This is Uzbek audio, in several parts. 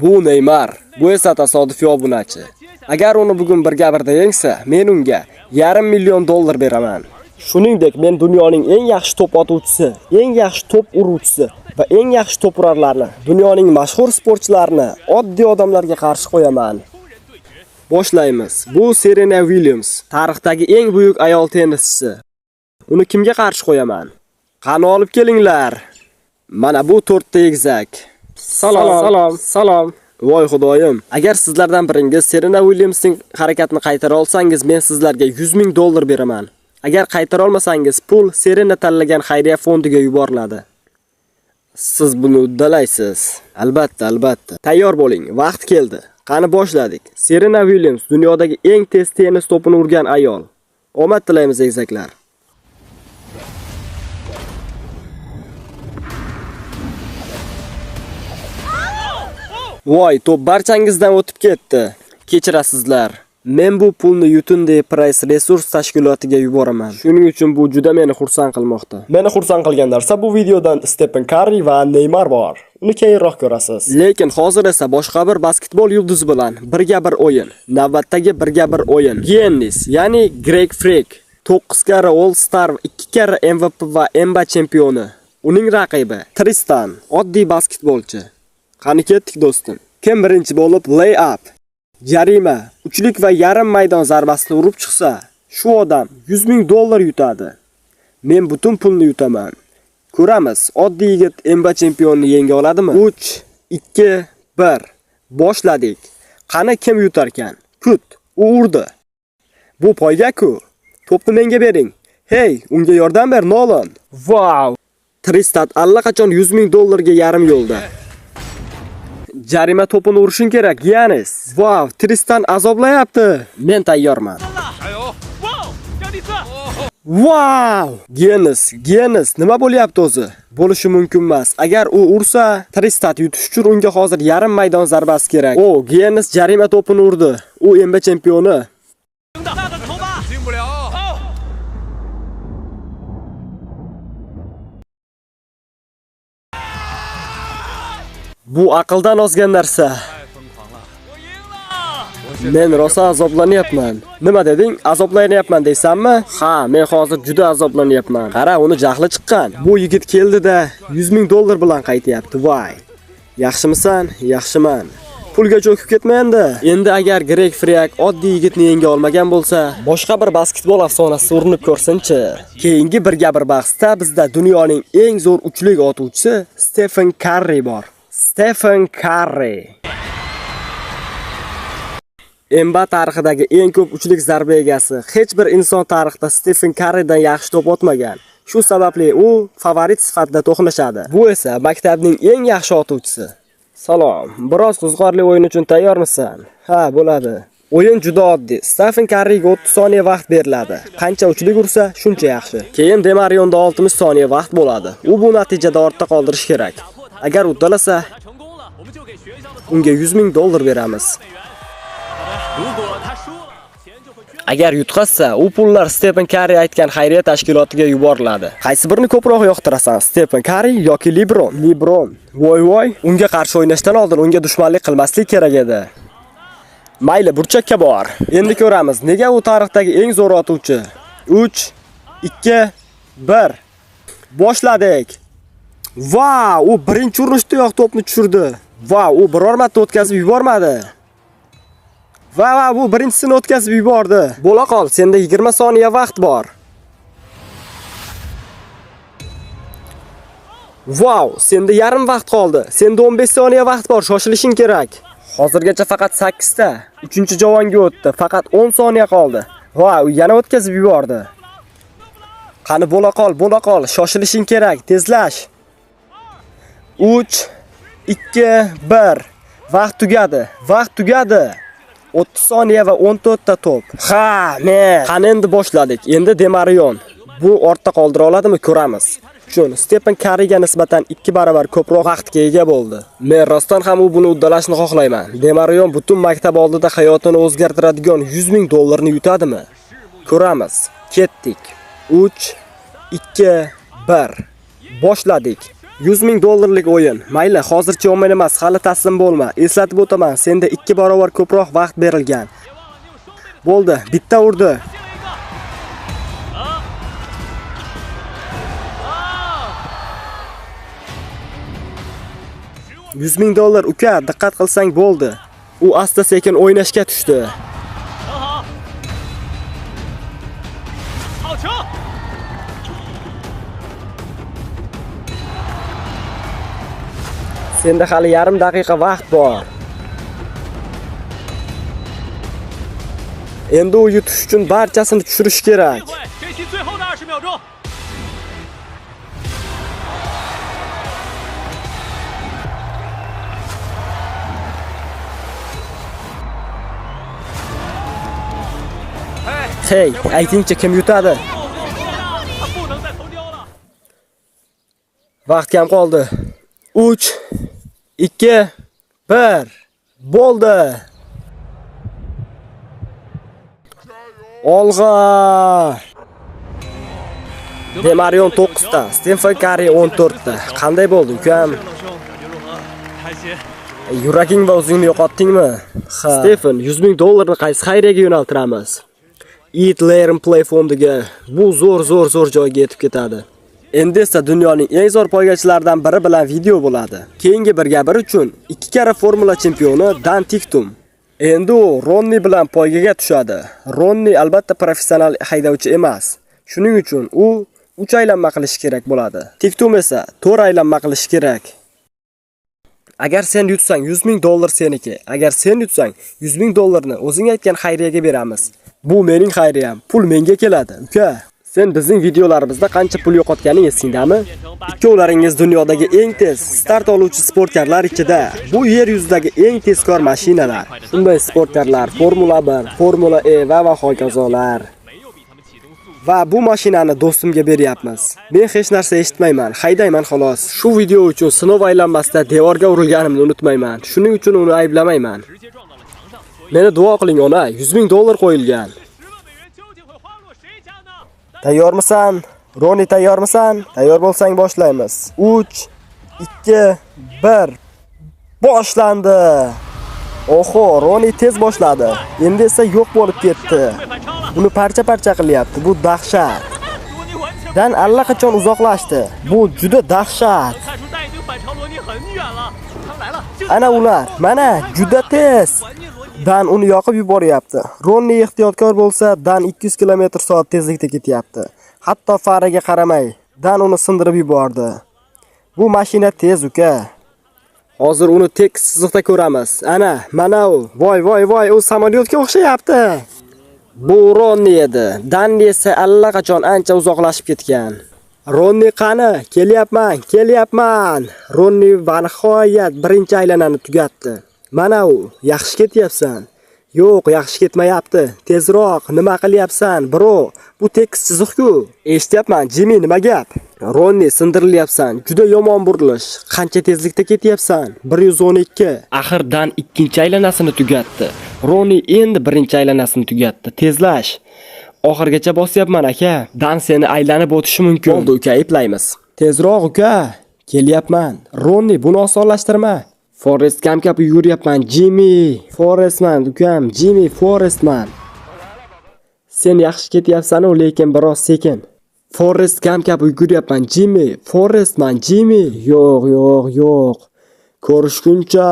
Bu Neymar, bu esa tasodifiy obunachi. Agar uni bugun birga birda yengsa, men unga $500,000 beraman. Shuningdek, men dunyoning eng yaxshi top otuvchisi, eng yaxshi top uruvchisi va eng yaxshi top urarlarni, dunyoning mashhur sportchilarini oddiy odamlarga qarshi qo'yaman. Boshlaymiz. Bu Serena Williams, tarixdagi eng buyuk ayol tennischisi. Uni kimga qarshi qo'yaman? Qani olib kelinglar. Mana bu 4 ta egizak. Salom. Voy xudoyim. Agar sizlardan biringiz Serena Williamsning harakatini qaytara olsangiz, men sizlarga $100,000 beraman. Agar qaytara olmasangiz, pul Serena tanlagan xayriya fondiga yuboriladi. Siz buni uddalaysiz. Albatta. Tayyor bo'ling, vaqt keldi. Qani boshladik. Serena Williams dunyodagi eng tez tennis to'pini urgan ayol. Omad tilaymiz egizaklar. Voy, to'p barchangizdan o'tib ketdi. Kechirasizlar. Men bu pulni Yutunde Price resurs tashkilotiga yuboraman. Shuning uchun bu juda meni xursand qilmoqda. Meni xursand qilgan narsa bu videodan Stephen Curry va Neymar bor. Uni keyinroq ko'rasiz. Lekin hozir esa boshqa bir basketbol yulduzi bilan birga bir o'yin. Navbatdagi birga bir o'yin. Giannis, ya'ni Greg Freak, 9 karra All-Star, 2 karra MVP va NBA chempioni. Uning raqibi Tristan, oddiy basketbolchi. Qani ketdik do'stim. Kim birinchi bo'lib lay-up, jarima, uchlik va yarim maydon zarbasini urib chiqsa, shu odam $100,000 yutadi. Men butun pulni yutaman. Ko'ramiz, oddiy yigit NBA chempionini yenga oladimi? 3, 2, 1. Boshladik. Qani kim yutar ekan? Kut, u urdi. Bu poyga-ku. To'pni menga bering. Hey, unga yordam ber, Nolan. Wow! Tristan allaqachon $100,000 ga yarim yo'lda. Jarima to'pini urishing kerak, Giannis. Wow, Tristan azoblayapti. Men tayyorman. Wow! Giannis, nima bo'lyapti o'zi? Bo'lishi mumkin emas. Agar u ursa, Tristan yutish uchun unga hozir yarim maydon zarbasi kerak. Giannis jarima to'pini urdi. U NBA chempioni. Bu aqldan ozgan narsa. Men rosa azoblanyapman. Nima deding? Azoblanyapman deysanmi? Ha, men hozir juda azoblanyapman. Qara, uni jahli chiqqan. Bu yigit keldi-da $100,000 bilan qaytyapti. Voy. Yaxshimisan? Yaxshiman. Pulga cho'kib ketma endi. Endi agar Greg Freak oddiy yigitni yenga olmagan bo'lsa, boshqa bir basketbol afsonasi urinib ko'rsin-chi. Keyingi birga bir bahsda bizda dunyoning eng zo'r uchlik otuvchisi Stephen Curry bor. Stephen Curry. NBA tarixidagi eng ko'p uchlik zarba egasi. Hech bir inson tarixda Stephen Currydan yaxshi to'p otmagan. Shu sababli u favorit sifatida to'qnashadi. Bu esa maktabning eng yaxshi otuvchisi. Salom. Biroz qiziqarli o'yin uchun tayyormisan? Ha, bo'ladi. O'yin juda oddiy. Stephen Curryga 30 soniya vaqt beriladi. Qancha uchlik ursa, shuncha yaxshi. Keyin Demarionda 60 soniya vaqt bo'ladi. U bu natijada ortda qoldirish kerak. Agar uddalasa, unga $100,000 beramiz. Agar yutqazsa, u pullar Stephen Curry aytgan xayriya tashkilotiga yuboriladi. Qaysi birini ko'proq yoqtirasan, Stephen Curry yoki LeBron? Voy, unga qarshi o'ynashdan oldin unga dushmanlik qilmaslik kerak edi. Mayli, burchakka bor. Endi ko'ramiz, nega u tarixdagi eng zo'r otuvchi. 3, 2, 1. Boshladik. Wow, u birinchi urinishdayoq to'pni tushirdi. Wow, u biror marta o'tkazib yubormadi. Bu birinchisini o'tkazib yubordi. Bo'la qol, senda 20 soniya vaqt bor. Wow, senda yarim vaqt qoldi. Senda 15 soniya vaqt bor, shoshilishing kerak. Hozirgacha faqat 8 ta. 3-javonga o'tdi, faqat 10 soniya qoldi. Wow, yana o'tkazib yubordi. Qani bo'la qol, shoshilishing kerak, tezlash. 3, 2, 1. Vaqt tugadi. 30 soniya va 14 ta to'p. Qani endi boshladik. Endi Demarion. Bu ortda qoldira oladimi, ko'ramiz. Chun Stephen Curryga nisbatan 2 barobar ko'proq vaqtga ega bo'ldi. Men rostdan ham u buni uddalashni xohlayman. Demarion butun maktab oldida hayotini o'zgartiradigan $100,000 ni yutadimi? Ko'ramiz. Ketdik. 3, 2, 1. Boshladik. 100 ming dollarlik o'yin. Mayli, hozircha o'yin emas, hali taslim bo'lma. Eslatib o'taman, senda 2 barobar ko'proq vaqt berilgan. Bo'ldi, bitta urdi. $100 ming uka, diqqat qilsang bo'ldi. U asta-sekin o'ynashga tushdi. Senda hali yarim daqiqa vaqt bor. Endi u yutish uchun barchasini tushirish kerak. Hey, aytingchi kim yutadi? Vaqt kam qoldi. 3 2 1 bo'ldi. Olg'a. Demarion 9 ta, Stephen Curry 14 ta. Qanday bo'ldi, ukam? Yuraging va o'zingni yo'qotdingmi? Ha. Stephen, $100 ming ni qaysi xayriyaga yo'naltiramiz? Eat, Learn, Play fondiga. Bu zo'r joyga yetib ketadi. Endi esa dunyoning eng zo'r poygachilaridan biri bilan video bo'ladi. Keyingi bir gapir uchun 2 karra Formula chempioni Dan Tiktum. Endi u Ronni bilan poygaga tushadi. Ronni albatta professional haydovchi emas. Shuning uchun u 3 aylanma qilish kerak bo'ladi. Tiktum esa 4 aylanma qilish kerak. Agar sen yutsang $100 ming seniki. Agar sen yutsang $100 ming ni o'zing aytgan xayriyaga beramiz. Bu mening xayriyam. Pul menga keladi, uka. Sen bizning videolarimizda qancha pul yo'qotganing esingdami? Ikkovlaringiz dunyodagi eng tez start oluvchi sportkarlar ichida. Bu yer yuzidagi eng tezkor mashinalar. Shunday sportkarlar Formula 1, Formula E va hokazolar. Va bu mashinani do'stimga beryapmiz. Men hech narsa eshitmayman, haydayman xolos. Shu video uchun sinov aylanmasida devorga urilganimni unutmayman. Shuning uchun uni ayblamayman. Meni duo qiling ona, $100 ming qo'yilgan. Tayyormisan? Roni, tayyormisan? Tayyor bo'lsang boshlaymiz. 3 2 1 boshlandi. Oho, Roni tez boshladi. Endi esa yo'q bo'lib ketdi. Buni parcha-parcha qilyapti. Bu dahshat. Dan allaqachon uzoqlashdi. Bu juda dahshat. Ana ular, mana juda tez. Dan uni yoqib yuboryapti. Ronni ehtiyotkor bo'lsa, Dan 200 km/soat tezlikda ketyapti. Hatto faraga qaramay, Dan uni sindirib yubordi. Bu mashina tez, uka. Hozir uni tekis chiziqda ko'ramiz. Ana, mana u. Voy, u samolyotga o'xshayapti. Bu Ronni edi. Dan esa allaqachon ancha uzoqlashib ketgan. Ronni qani? Kelyapman. Ronni va nihoyat birinchi aylanani tugatdi. Mana u, yaxshi ketyapsan. Yo'q, yaxshi ketmayapti. Tezroq, nima qilyapsan, bro? Bu tekis chiziq-ku. Eshityapman, Jimmy, nima gap? Ronni, sindirilyapsan. Juda yomon burilish. Qancha tezlikda ketyapsan? 112. Axir Dan ikkinchi aylanasini tugatdi. Ronni endi birinchi aylanasini tugatdi. Tezlash. Oxirgacha bosyapman, aka. Dan seni aylanib o'tishi mumkin. Bo'ldi, uka, eplaymiz. Tezroq, uka. Kelyapman. Ronni, buni osonlashtirma. Forest Gump kabi yuryapman, Jimmy. Forestman, ukam, Jimmy Forestman. Sen yaxshi ketyapsan, lekin biroz sekin. Forest Gump kabi yuryapman, Jimmy. Forestman, Jimmy. Yo'q. Ko'rishguncha.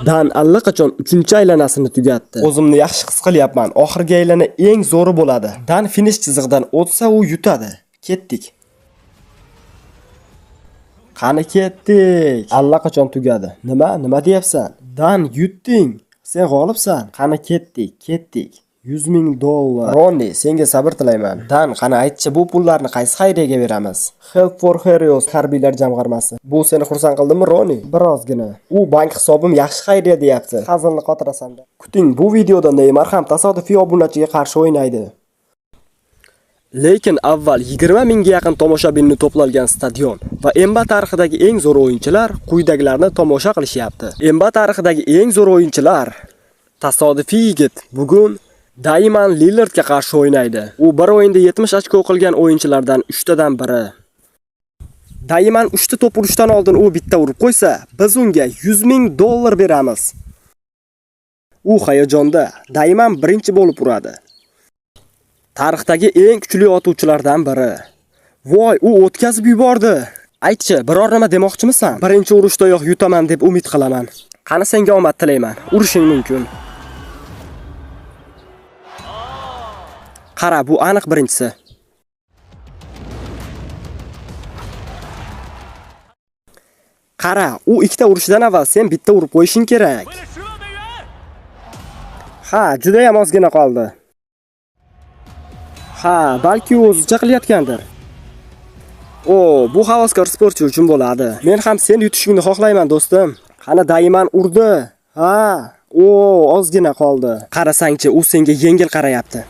Dan allaqachon 3-aylanasini tugatdi. O'zimni yaxshi his qilyapman. Oxirgi aylana eng zo'ri bo'ladi. Dan finish chizig'idan o'tsa, u yutadi. Ketdik. Qani ketdik. Allaqachon tugadi. Nima deyapsan? Dan yutding. Sen g'olibsan. Qani ketdik. $100 ming. Ronni, senga sabr tilayman. Dan, qani aytchi, bu pullarni qaysi xayriyaga beramiz? Help for Heroes harbiylar jamg'armasi. Bu seni xursand qildimi, Ronni? Birozgina. U bank hisobim yaxshi xayriya deyapti. Hazilni qotirasan-da. Kuting, bu videoda Neymar ham tasodifiy obunachiga qarshi o'ynaydi. Lekin avval 20 mingga yaqin tomoshabinni to'plangan stadion va NBA tarixidagi eng zo'r o'yinchilar quyidagilarni tomosha qilishyapti. NBA tarixidagi eng zo'r o'yinchilar. Tasodifiy yigit bugun Dayman Lillardga qarshi o'ynaydi. U bir o'yinda 70 ochko qilgan o'yinchilardan 3 tadan biri. Dayman 3 ta to'p urishdan oldin u bitta urib qo'ysa, biz unga $100,000 beramiz. U hayajonda Dayman birinchi bo'lib uradi. Tarixdagi eng kuchli otuvchilardan biri. Voy, u o'tkazib yubordi. Aytchi, biror nima demoqchimisan? Birinchi urishdayoq yutaman deb umid qilaman. Qani senga omad tilayman. Urishing mumkin. Qara, bu aniq birinchisi. Qara, u ikkita urishdan avval sen bitta urib qo'yishing kerak. Ha, juda ham ozgina qoldi. Ha, balki u o'zicha qilayotgandir. O, bu havaskor sportchi uchun bo'ladi. Men ham sen yutishingni xohlayman, do'stim. Qani Dayman urdi. Ha, o, ozgina qoldi. Qarasangchi, u senga yengil qarayapti.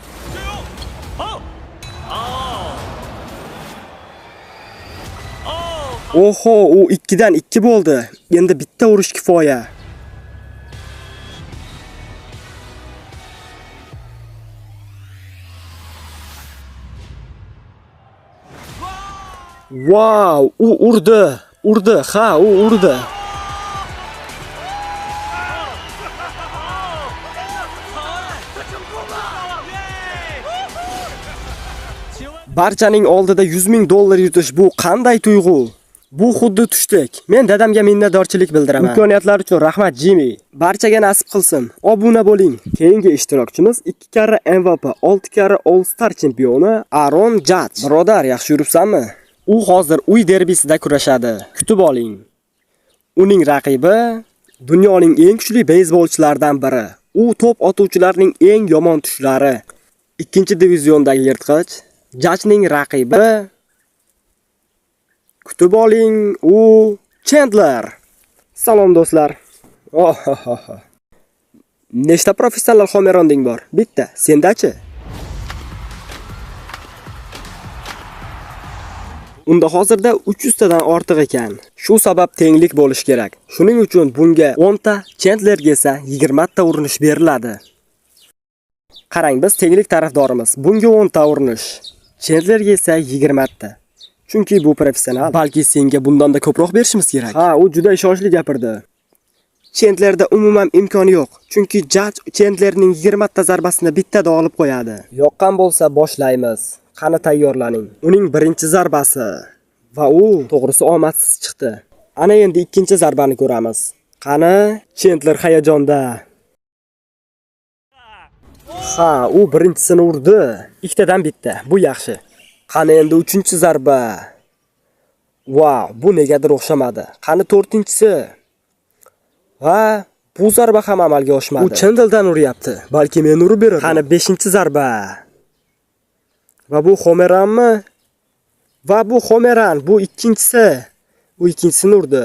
Oho, u 2 dan 2 bo'ldi. Endi bitta urish kifoya. Wow, u urdi. Ha, u urdi. Barchaning oldida $100,000 yutish bu qanday tuyg'u? Bu xuddi tushdek. Men dadamga minnatdorchilik bildiraman. Imkoniyatlar uchun rahmat Jimmy. Barchaga nasib qilsin. Obuna bo'ling. Keyingi ishtirokchimiz 2 karra MVP, 6 karra All-Star chempioni Aaron Judge. Birodar, yaxshi yuribsanmi? U hozir uy derbisida kurashadi. Kutib oling. Uning raqibi dunyoning eng kuchli beysbolchilaridan biri. U to'p otuvchilarning eng yomon tushlari. 2-diviziondagi yirtqich. Judge'ning raqibi kutib oling, u Chandler. Salom do'stlar. Nechta professional homeronding bor? Bitta. Sendachi? Unda hozirda 300 tadan ortiq ekan. Shu sabab tenglik bo'lish kerak. Shuning uchun bunga 10 ta, Chandlerga esa 20 ta urinish beriladi. Qarang, biz tenglik tarafdorimiz. Bunga 10 ta urinish, Chandlerga esa 20 ta. Chunki bu professional. Balki senga bundan da ko'proq berishimiz kerak. Ha, u juda ishonchli gapirdi. Chandlerda umuman imkoni yo'q. Chunki Judge Chandlerning 20 ta zarbasini bittada olib qo'yadi. Yoqqan bo'lsa boshlaymiz. Qani tayyorlaning. Uning birinchi zarbasi va u to'g'risi omadsiz chiqdi. Ana endi ikkinchi zarbani ko'ramiz. Qani Chandler hayajonda. Ha, u birinchisini urdi. Ikkitadan bitta. Bu yaxshi. Qani endi 3-zarba. Wow, bu negadir o'xshamadi. Qani 4-chisi? Va bu zarba ham amalga oshmadi. U Chandlerdan uryapti. Balki men urib beraman. Qani 5-zarba. Va bu Homeranmi? Va bu Homeran, bu ikkinchisi. U ikkinchisini urdi.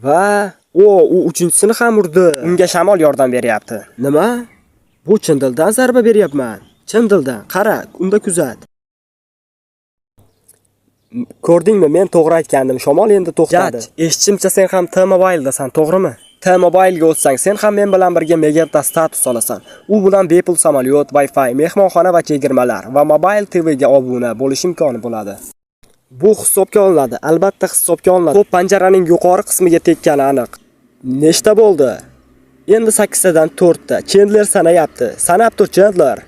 Va u uchinchisini ham urdi. Unga shamol yordam beryapti. Nima? Bu Chandlerdan zarba beryapman. Chandlerdan, qara, unda kuzat. Ko'rdingmi, men to'g'ri aytgandim. Shamol endi to'xtadi. Eshitishimcha sen ham T-Mobile'dasan, to'g'rimi? T-Mobile'ga o'tsang, sen ham men bilan birga Megata status olasan. U bilan bepul samolyot, Wi-Fi, mehmonxona va chegirmalar va Mobile TVga obuna bo'lish imkoni bo'ladi. Bu hisobga olinadi. Albatta hisobga olinadi. To'p panjaraning yuqori qismiga tekkani aniq. Nechta bo'ldi? Endi 8 tadan 4 ta. Chandler sanayapti. Sanab tur Chandler.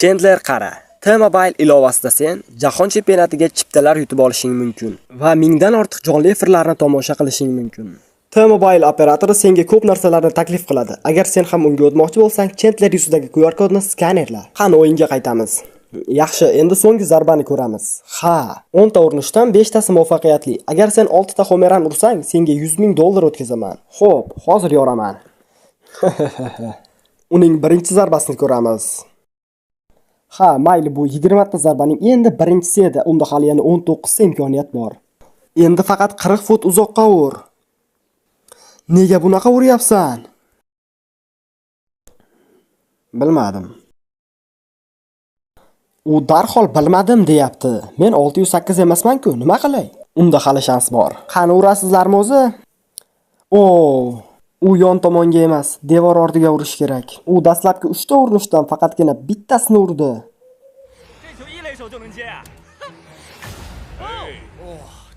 Chandler qara. T-Mobile ilovasida sen jahon chempionatiga chiptalar yutib olishing mumkin va mingdan ortiq jonli efirlarni tomosha qilishing mumkin. T-Mobile operatori senga ko'p narsalarni taklif qiladi. Agar sen ham unga o'tmoqchi bo'lsang, Chandler yuzidagi QR kodni skanerla. Qani o'yinga qaytamiz. Yaxshi, endi so'nggi zarbani ko'ramiz. Ha, 10 ta urinishdan 5 tasi muvaffaqiyatli. Agar sen 6 ta homeran ursang, senga $100,000 o'tkazaman. Xo'p, hozir yoraman. Uning birinchi zarbasini ko'ramiz. Ha, mayli, bu 20 ta zarbaning endi birinchisi edi. Unda hali yana 19 ta imkoniyat bor. Endi faqat 40 fut uzoqqa ur. Nega bunaqa uryapsan? Bilmadim. U darhol bilmadim deyapti. Men 608 emasman-ku, nima qilay? Unda hali shans bor. Qani urasizlarmi o'zi? O, U yon tomonga emas, devor ortiga urish kerak. U dastlabki 3 ta urinishdan faqatgina bittasini urdi. 这球一垒手就能接。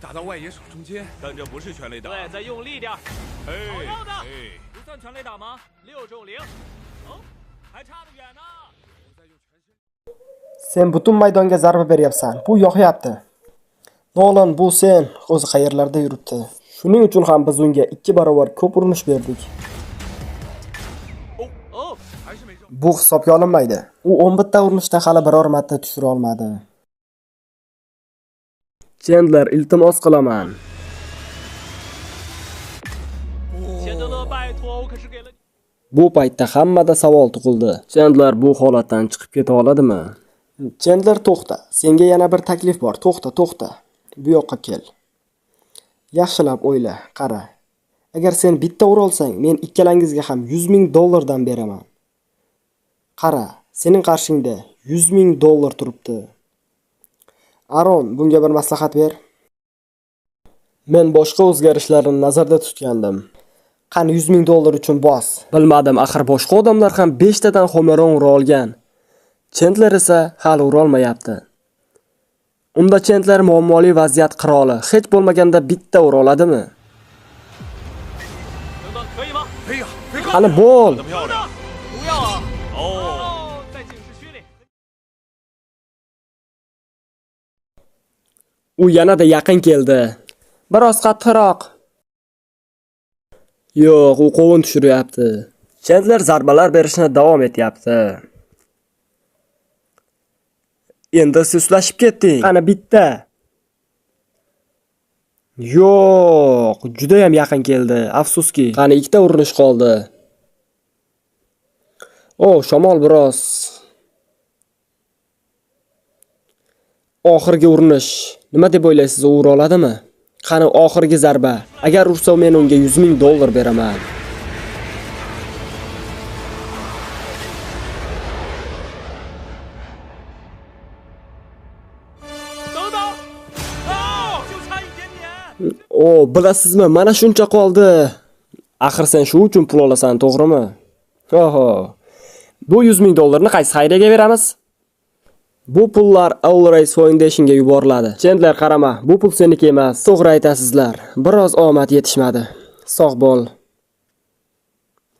打到外野手中间，但这不是全垒打。对，再用力点。好要的，不算全垒打吗？6中0。哦，还差得远呢。 Sen butun maydonga zarba beryapsan. Bu yoqyapti. Nolan, bu sen o'zi qayerlarda yuribdi? Shuning uchun ham biz unga 2 barobar ko'p urinish berdik. Bu hisobga olinmaydi. U 11 ta urinishda hali biror marta tushira olmadi. Chandler, iltimos qilaman. Bu paytda hammada savol tug'ildi. Chandler bu holatdan chiqib keta oladimi? Chandler, to'xta. Senga yana bir taklif bor. To'xta. Bu yoqqa kel. Yaxshilab o'yla, qara. Agar sen bitta ura olsang, men ikkalangizga ham $100,000 dan beraman. Qara, sening qarshingda $100,000 turibdi. Aron, bunga bir maslahat ber. Men boshqa o'zgarishlarni nazarda tutgandim. Qani $100,000 uchun bos. Bilmadim, axir boshqa odamlar ham 5 tadan homeron ura olgan. Chandler esa hali ura olmayapti. Unda Chandler muammoli vaziyat qiroli. Hech bo'lmaganda bitta ura oladimi? Qani bol. U yanada yaqin keldi. Biroz qattiqroq. Yo'q, u qovun tushiryapti. Chandler zarbalar berishni davom etyapti. Endi suslashib ketding. Qani bitta. Yo'q, juda ham yaqin keldi. Afsuski. Qani ikkita urinish qoldi. Shamol biroz. Oxirgi urinish. Nima deb o'ylaysiz, u ura oladimi? Qani oxirgi zarba. Agar ursa, men unga $100,000 beraman. Bilasizmi, mana shuncha qoldi. Axir sen shu uchun pul olasan, to'g'rimi? Bu $100,000 ni qaysi xayriyaga beramiz? Bu pullar All Race Foundationga yuboriladi. Chandler, qarama, bu pul seniki emas. To'g'ri aytasizlar. Biroz omad yetishmadi. Sog' bo'l.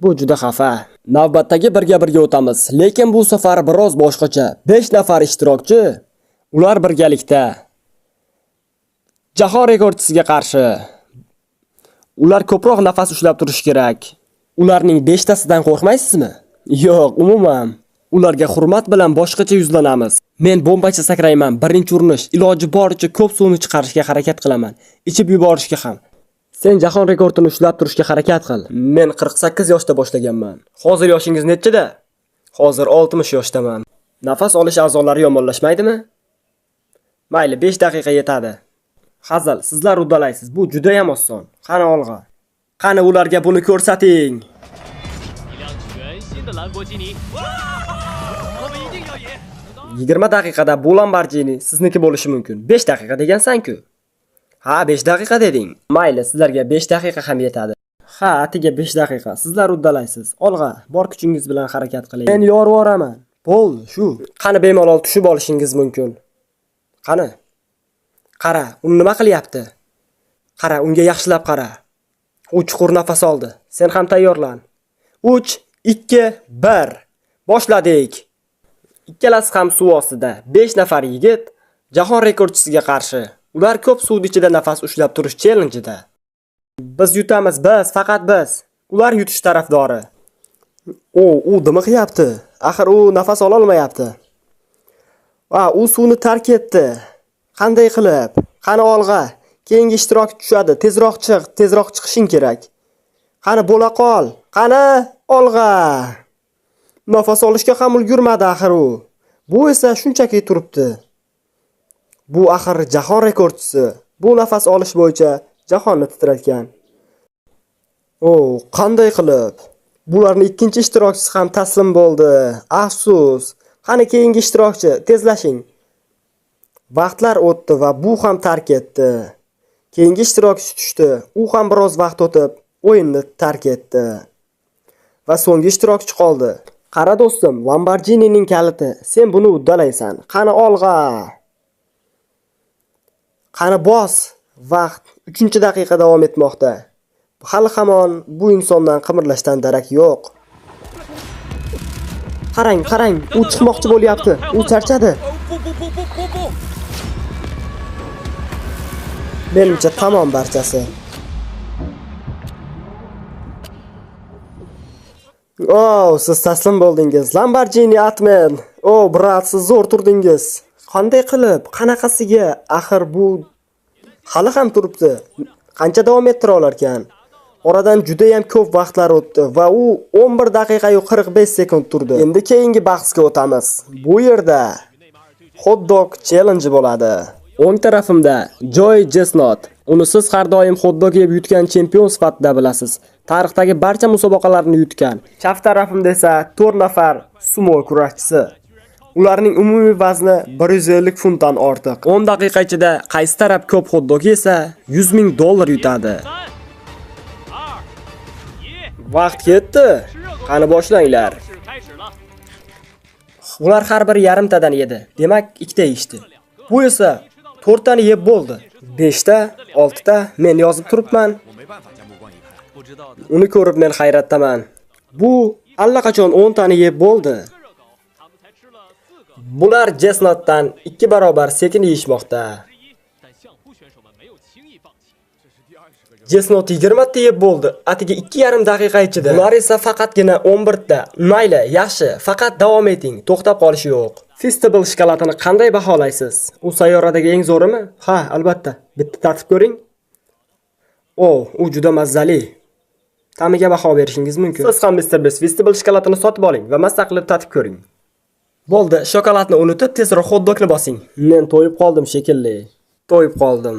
Bu juda xafa. Navbatdagi birga o'tamiz, lekin bu safar biroz boshqacha. 5 nafar ishtirokchi, ular birgalikda jahon rekordchisiga qarshi. Ular ko'proq nafas ushlab turish kerak. Ularning 5 tasidan qo'rqmaysizmi? Yo'q, umuman. Ularga hurmat bilan boshqacha yuzlanamiz. Men bombacha sakrayman. Birinchi urinish, iloji boricha ko'p suvni chiqarishga harakat qilaman. Ichib yuborishga ham. Sen jahon rekordini ushlab turishga harakat qil. Men 48 yoshda boshlaganman. Hozir yoshingiz nechida? Hozir 60 yoshdaman. Nafas olish a'zolari yomonlashmaydimi? Mayli, 5 daqiqa yetadi. Hazal, sizlar uddalaysiz. Bu juda ham oson. Qani olg'a. Qani ularga buni ko'rsating. 20 daqiqada bu Lamborghini sizniki bo'lishi mumkin. 5 daqiqa degansan-ku. Ha, 5 daqiqa deding. Mayli, sizlarga 5 daqiqa ham yetadi. Ha, atiga 5 daqiqa. Sizlar uddalaysiz. Olg'a, bor kuchingiz bilan harakat qiling. Men yorib o'raman. Bo'ldi, shu. Qani bemalol tushib olishingiz mumkin. Qani? Qara, uni nima qilyapti? Qara, unga yaxshilab qara. U chuqur nafas oldi. Sen ham tayyorlan. 3, 2, 1. Boshladik. Ikkalasi ham suv ostida. 5 nafar yigit jahon rekordchisiga qarshi. Ular ko'p suv ichida nafas ushlab turish challenge'ida. Biz yutamiz, faqat biz. Ular yutish tarafdori. U dimiqyapti. Axir u nafas ola olmayapti. U suvni tark etdi. Qanday qilib? Qani olg'a. Keyingi ishtirokchi tushadi. Tezroq chiqishing kerak. Qani bo'la qol. Qani olg'a. Nafas olishga ham ulgurmadi axir u. Bu esa shunchaki turibdi. Bu axir jahon rekordchisi. Bu nafas olish bo'yicha jahonni titratgan. Qanday qilib? Bularning ikkinchi ishtirokchisi ham taslim bo'ldi. Afsus. Qani keyingi ishtirokchi, tezlashing. Vaqtlar o'tdi va bu ham tark etdi. Keyingi ishtirokchi tushdi. U ham biroz vaqt o'tib o'yinni tark etdi va so'nggi ishtirokchi qoldi. Qara do'stim, Lamborghinining kaliti. Sen buni uddalaysan. Qani olg'a. Qani bos. Vaqt 3-daqiqa davom etmoqda. Hali hamon bu insondan qimirlashdan darak yo'q. Qarang, u chiqmoqchi bo'lyapti. U charchadi. 不！ Menimcha tamom barchasi. Siz taslim bo'ldingiz. Lamborghini Atman. Brat, siz zo'r turdingiz. Qanday qilib? Qanaqasiga? Axir bu hali ham turibdi. Qancha davom ettira olar ekan? Oradan juda ham ko'p vaqtlar o'tdi va u 11 daqiqa 45 sekund turdi. Endi keyingi bahsga o'tamiz. Bu yerda hot dog challenge bo'ladi. O'ng tarafimda Joy Chestnut. Uni siz har doim hot dog yeb yutgan chempion sifatida bilasiz. Tarixdagi barcha musobaqalarni yutgan. Chap tarafimda esa 4 nafar sumo kurashchisi. Ularning umumiy vazni 150 funtdan ortiq. 10 daqiqa ichida qaysi taraf ko'p hot dog yesa, $100,000 yutadi. 3、2、1， Vaqt ketdi. Qani boshlanglar. 开始了。 Ular har biri yarimtadan yedi. Demak, ikkita yeyishdi. Bu esa 4 tani yeb bo'ldi. 5 ta, 6 ta men yozib turibman. 我没办法将目光移开。不知道的。 Uni ko'rib men hayratdaman. Bu allaqachon 10 tani yeb bo'ldi. 热狗，他们才吃了4个 Bular Chestnutdan 2 barobar sekin yeyishmoqda. 之一，但相扑选手们没有轻易放弃。 这是第20个人。 Chestnut 20 ta yeb bo'ldi. Atigi 2,5 daqiqa ichida. Ular esa faqatgina 11 ta. Mayli, yaxshi, faqat davom eting. To'xtab qolish yo'q. Festival shokoladini qanday baholaysiz? U sayyoradagi eng zo'rimi? Ha, albatta. Bitta tatib ko'ring. U juda mazali. Ta'miga baho berishingiz mumkin. Siz ham Mr. Beast Festival shokoladini sotib oling va mazza qilib tatib ko'ring. Bo'ldi, shokoladni unutib, tezroq hot dogni bosing. Men to'yib qoldim shekilli. To'ydim.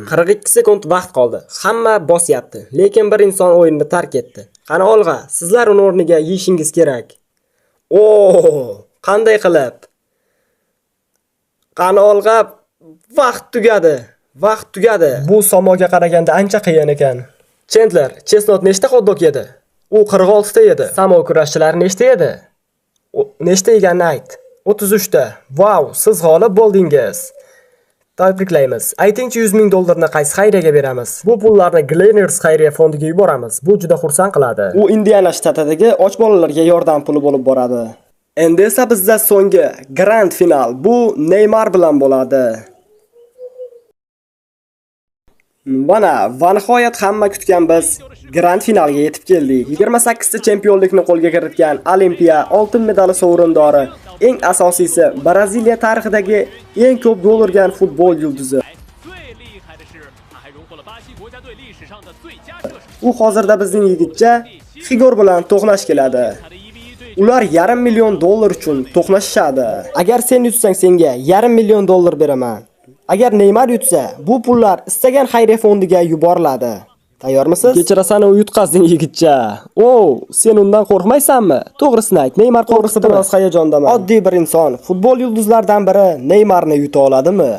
42 sekund vaqt qoldi. Hamma bosyapti, lekin bir inson o'yinni tark etdi. Qani olg'a, sizlar uni o'rniga yeyishingiz kerak. Qanday qilib? Qani olg'a, vaqt tugadi. Bu samoga qaraganda ancha qiyin ekan. Chandler, Chestnut nechta hot dog yedi? U 46 ta yedi. Samo kurashchilari nechta yedi? Nechta yeganini ayt. 33 ta. Vau, siz g'olib bo'ldingiz. Tabriklaymiz. Aytingchi $100,000 qaysi xayriyaga beramiz? Bu pullarni Gleaners xayriya fondiga yuboramiz. Bu juda xursand qiladi. U Indiana shtatidagi och bolalarga yordam puli bo'lib boradi. Endi esa bizda so'nggi grand final. Bu Neymar bilan bo'ladi. Va nihoyat hamma kutgan biz grand finalga yetib keldik. 28 ta chempionlikni qo'lga kiritgan Olimpiya oltin medali sovrindori, eng asosiysi Braziliya tarixidagi eng ko'p gol urgan futbol yulduzi. 最厉害的是，他还荣获了巴西国家队历史上的最佳射手。 U hozirda bizning yigitcha Xigor bilan to'qnash keladi. 他的1v1对 Ular $500,000 uchun to'qnashishadi. Agar sen yutsang senga $500,000 beraman. Agar Neymar yutsa, bu pullar istagan xayriya fondiga yuboriladi. Tayyormisiz? Kechirasan, u yutqazding yigitcha. Sen undan qo'rqmaysanmi? To'g'risini ayt, Neymar qo'rqsa biroz hayajondaman. Oddiy bir inson futbol yulduzlaridan biri Neymarni yuta oladimi?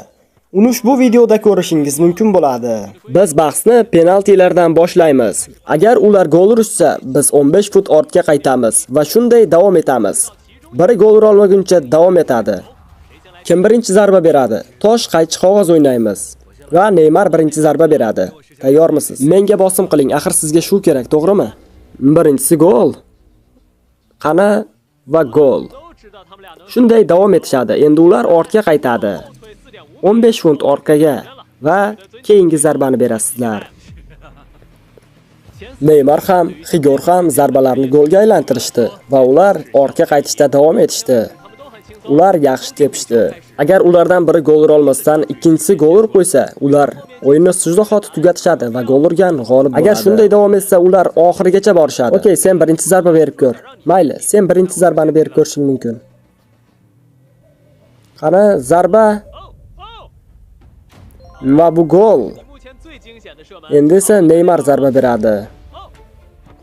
Uni ushbu videoda ko'rishingiz mumkin bo'ladi. Biz bahsni penaltilardan boshlaymiz. Agar ular gol urishsa, biz 15 fut ortga qaytamiz va shunday davom etamiz. Biri gol ura olmaguncha davom etadi. Kim birinchi zarba beradi? Tosh, qaychi, qog'oz o'ynaymiz. Va Neymar birinchi zarba beradi. Tayyormisiz? Menga bosim qiling, axir sizga shu kerak, to'g'rimi? Birinchisi gol. Qana va gol. 都知道他们俩能 Shunday davom etishadi. Endi ular ortga qaytadi. 退4.5 15 funt orqaga va keyingi zarbani berasizlar. Neymar ham, Xigor ham zarbalarni golga aylantirishdi va ular ortga qaytishda davom etishdi. 他们都很轻松。 Ular yaxshi tepishdi. Agar ulardan biri gol ura olmasdan ikkinchisi gol urib qo'ysa, ular o'yinni sujdohoti tugatishadi va gol urgan g'olib bo'ladi. Agar shunday davom etsa, ular oxirigacha borishadi. Okey, sen birinchi zarba berib ko'r. Mayli, sen birinchi zarbani berib ko'rishing mumkin. Qani, zarba 哦哦， va bu gol. 目前最惊险的射门。 Endi esa Neymar zarba beradi. 哦，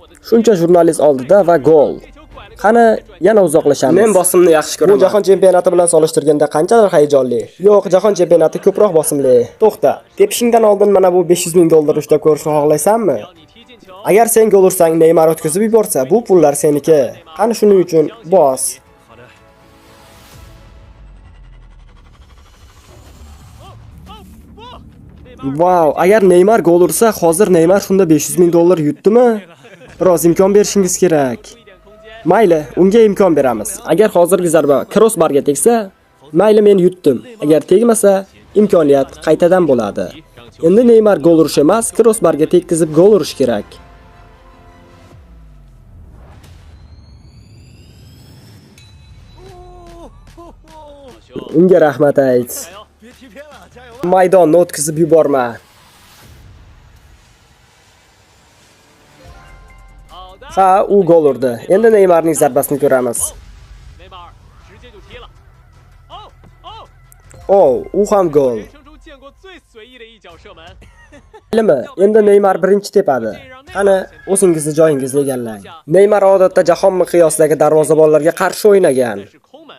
我的 Shuncha jurnalist oldida va gol. 这球拐了个 Qani, yana uzoqlashamiz. Men bosimni yaxshi ko'raman. Bu jahon chempionati bilan solishtirganda qanchadir hayajonli. Yo'q, jahon chempionati ko'proq bosimli. To'xta. Tepishingdan oldin mana bu $500,000 ushlab ko'rishni xohlaysanmi? 只要你踢进 Agar sen gol ursang, Neymar o'tkazib yuborsa, bu pullar seniki. Qani shuning uchun bos. 好的。 Wow, agar Neymar gol ursa, hozir Neymar shunda 500 ming dollar yutdimi? Biroz imkon berishingiz kerak. Mayli, unga imkon beramiz. Agar hozirgi zarba crossbarga tegsa, mayli men yutdim. Agar tegmasa, imkoniyat qaytadan bo'ladi. Endi Neymar gol urish emas, crossbarga tekkizib gol urish kerak. Unga rahmat ayt. 别踢偏了，加油！ Maydonni o'tkazib yuborma. 好的， Ha, u gol urdi. Endi Neymarning zarbasini ko'ramiz. 内马尔直接就踢了。哦哦， Oh, u ham gol. 人生中见过最随意的一脚射门。 Maylimi? Endi Neymar birinchi tepadi. Qani, o'zingizni joyingizni egallang. Neymar odatda jahon miqyosidagi darvozabonlarga qarshi o'ynagan. 是空门。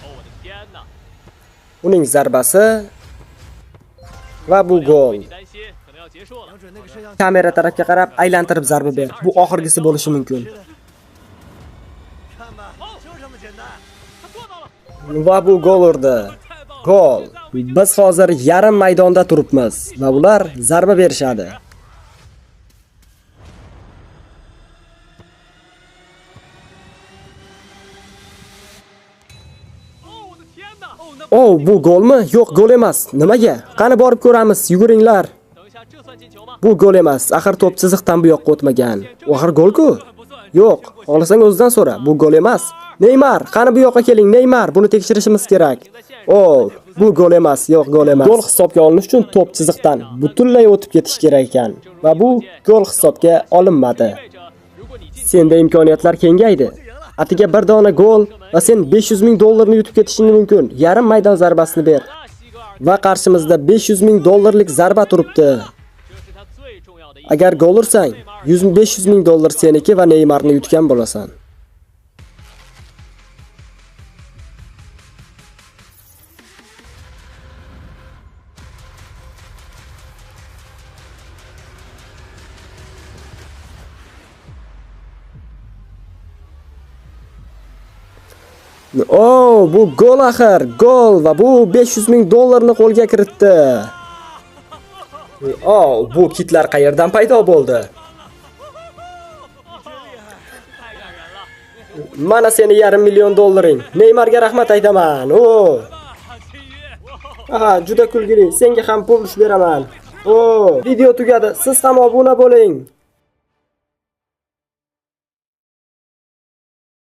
哦，我的天哪！ Uning zarbasi va bu gol. 你担心，可能要结束了。 准那个摄像 Kamera tarafga qarab aylantirib zarba ber. Bu oxirgisi bo'lishi mumkin. 看吧，就这么简单。 他做到了， Va bu gol urdi. 太棒了！ Gol. Biz hozir yarim maydonda turibmiz va ular zarba berishadi. 哦，我的天哪！哦，那 Oh, bu golmi? Yo'q, gol emas. Nimaga? Qani borib ko'ramiz. Yuguringlar. 等一下，这算进球吗？ Bu gol emas. Axir top chiziqdan bu yoqqa o'tmagan. Axir gol-ku. Yo'q, xohlasang o'zidan so'ra. Bu gol emas. Neymar, qani bu yoqqa keling. Neymar, buni tekshirishimiz kerak. Oh, bu gol emas. Yo'q, gol emas. Gol hisobga olinish uchun top chiziqdan butunlay o'tib ketish kerak ekan va bu gol hisobga olinmadi. 意味着，如果你进， Senda imkoniyatlar kengaydi. Atiga bir dona gol va sen 500 ming dollarni yutib ketishing mumkin. Yarim maydon zarbasini ber. 那西格尔， Va qarshimizda 500 ming dollarlik zarba turibdi. 这是他最重要的一。 Agar gol ursang, 500 ming dollar seniki va Neymarni yutgan bo'lasan. Oh, bu gol axir, gol va bu 500 ming dollarni qo'lga kiritdi. Oh, bu kitlar qayerdan paydo bo'ldi? 太感人了！ Mana seni yarim million dollaring. Neymarga rahmat aytaman. Oh. 啊，金鱼， Aha, juda kulgili. Senga ham pul beraman. Oh, video tugadi. Siz ham obuna bo'ling.